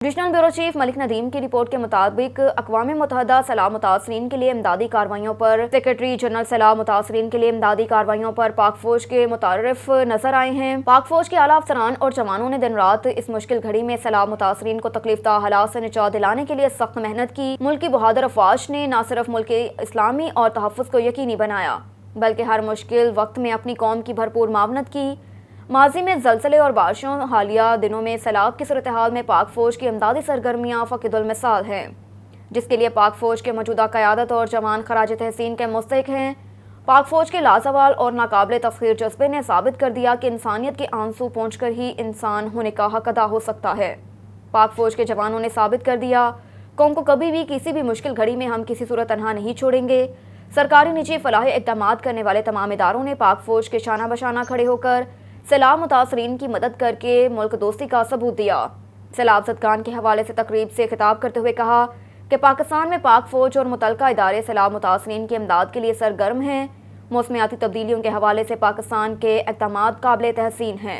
Regional bureau chief ملک ندیم کی report کے مطابق اقوام متحدہ سیلاب متاثرین کے لیے امدادی کارروائیوں پر سیکرٹری جنرل سیلاب متاثرین کے لیے امدادی کارروائیوں پر پاک فوج کے متعارف نظر آئے ہیں۔ پاک فوج کے اعلیٰ افسران اور جوانوں نے دن رات اس مشکل گھڑی میں سیلاب متاثرین کو تکلیف دہ حالات سے نجات دلانے کے لیے سخت محنت کی۔ ملک کی بہادر افواج نے نہ صرف ملک اسلامی اور تحفظ کو یقینی بنایا بلکہ ہر مشکل وقت میں اپنی قوم کی بھرپور معاونت کی۔ ماضی میں زلزلے اور بارشوں، حالیہ دنوں میں سیلاب کی صورتحال میں پاک فوج کی امدادی سرگرمیاں فاقد المثال ہیں، جس کے لیے پاک فوج کے موجودہ قیادت اور جوان خراج تحسین کے مستحق ہیں۔ پاک فوج کے لازوال اور ناقابل تسخیر جذبے نے ثابت کر دیا کہ انسانیت کے آنسو پونچھ کر ہی انسان ہونے کا حق ادا ہو سکتا ہے۔ پاک فوج کے جوانوں نے ثابت کر دیا، قوم کو کبھی بھی کسی بھی مشکل گھڑی میں ہم کسی صورت تنہا نہیں چھوڑیں گے۔ سرکاری نجی فلاحی اقدامات کرنے والے تمام اداروں نے پاک فوج کے شانہ بشانہ کھڑے ہو کر سیلاب متاثرین کی مدد کر کے ملک دوستی کا ثبوت دیا۔ سیلاب زدگان کے حوالے سے تقریب سے خطاب کرتے ہوئے کہا کہ پاکستان میں پاک فوج اور متعلقہ ادارے سیلاب متاثرین کی امداد کے لیے سرگرم ہیں۔ موسمیاتی تبدیلیوں کے حوالے سے پاکستان کے اقدامات قابل تحسین ہیں۔